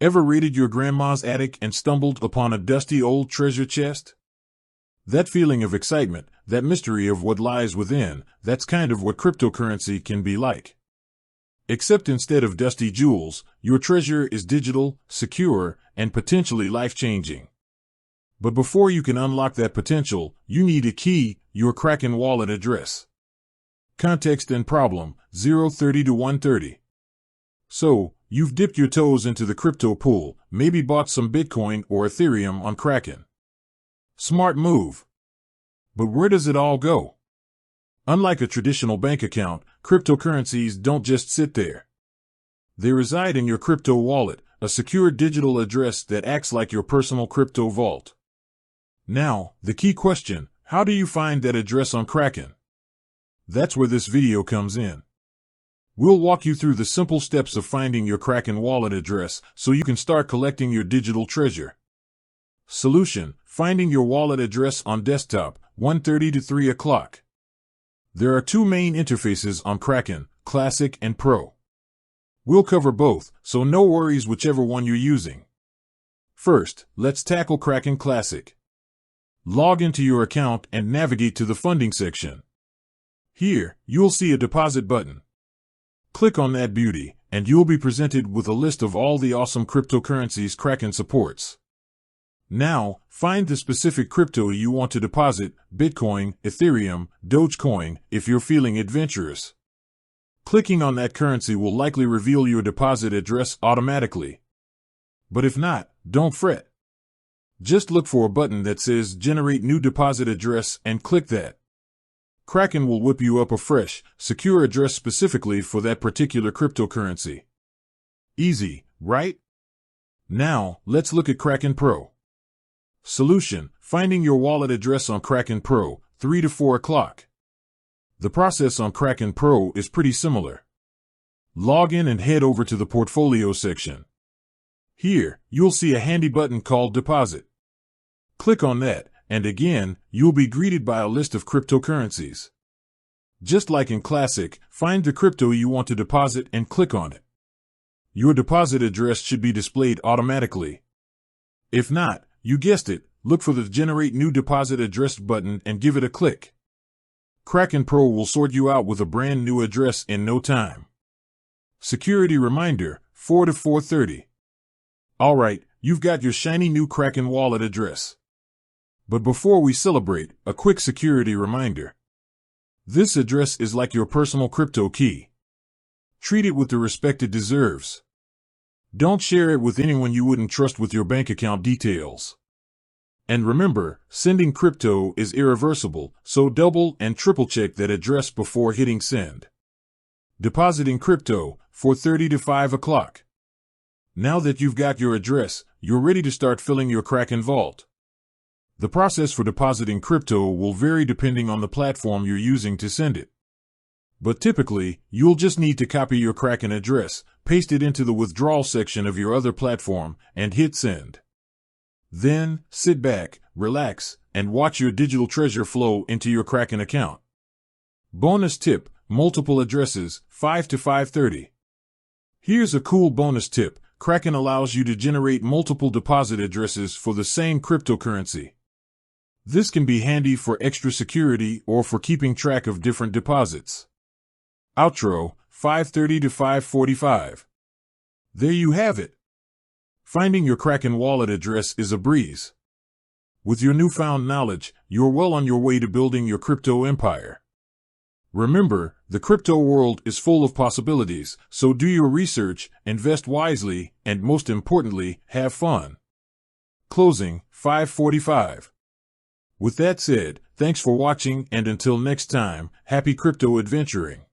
Ever raided your grandma's attic and stumbled upon a dusty old treasure chest? That feeling of excitement, that mystery of what lies within, that's kind of what cryptocurrency can be like. Except instead of dusty jewels, your treasure is digital, secure, and potentially life-changing. But before you can unlock that potential, you need a key, your Kraken wallet address. Context and problem, 030 to 130. So, you've dipped your toes into the crypto pool, maybe bought some Bitcoin or Ethereum on Kraken. Smart move. But where does it all go? Unlike a traditional bank account, cryptocurrencies don't just sit there. They reside in your crypto wallet, a secure digital address that acts like your personal crypto vault. Now, the key question, how do you find that address on Kraken? That's where this video comes in. We'll walk you through the simple steps of finding your Kraken wallet address so you can start collecting your digital treasure. Solution: finding your wallet address on desktop, 1:30 to 3 o'clock. There are two main interfaces on Kraken, Classic and Pro. We'll cover both, so no worries whichever one you're using. First, let's tackle Kraken Classic. Log into your account and navigate to the funding section. Here, you'll see a deposit button. Click on that beauty, and you'll be presented with a list of all the awesome cryptocurrencies Kraken supports. Now, find the specific crypto you want to deposit, Bitcoin, Ethereum, Dogecoin, if you're feeling adventurous. Clicking on that currency will likely reveal your deposit address automatically. But if not, don't fret. Just look for a button that says Generate New Deposit Address and click that. Kraken will whip you up a fresh, secure address specifically for that particular cryptocurrency. Easy, right? Now, let's look at Kraken Pro. Solution: finding your wallet address on Kraken Pro, 3 to 4 o'clock. The process on Kraken Pro is pretty similar. Log in and head over to the portfolio section. Here, you'll see a handy button called Deposit. Click on that, and again, you'll be greeted by a list of cryptocurrencies. Just like in Classic, find the crypto you want to deposit and click on it. Your deposit address should be displayed automatically. If not, you guessed it, look for the Generate New Deposit Address button and give it a click. Kraken Pro will sort you out with a brand new address in no time. Security reminder, 4 to 4:30. Alright, you've got your shiny new Kraken wallet address. But before we celebrate, a quick security reminder. This address is like your personal crypto key. Treat it with the respect it deserves. Don't share it with anyone you wouldn't trust with your bank account details. And remember, sending crypto is irreversible, so double and triple check that address before hitting send. Depositing crypto, 4:30 to 5 o'clock. Now that you've got your address, you're ready to start filling your Kraken vault. The process for depositing crypto will vary depending on the platform you're using to send it. But typically, you'll just need to copy your Kraken address, paste it into the withdrawal section of your other platform, and hit send. Then, sit back, relax, and watch your digital treasure flow into your Kraken account. Bonus tip: multiple addresses, 5 to 5:30. Here's a cool bonus tip: Kraken allows you to generate multiple deposit addresses for the same cryptocurrency. This can be handy for extra security or for keeping track of different deposits. Outro, 5:30 to 5:45. There you have it. Finding your Kraken wallet address is a breeze. With your newfound knowledge, you're well on your way to building your crypto empire. Remember, the crypto world is full of possibilities, so do your research, invest wisely, and most importantly, have fun. Closing, 5:45. With that said, thanks for watching, and until next time, happy crypto adventuring.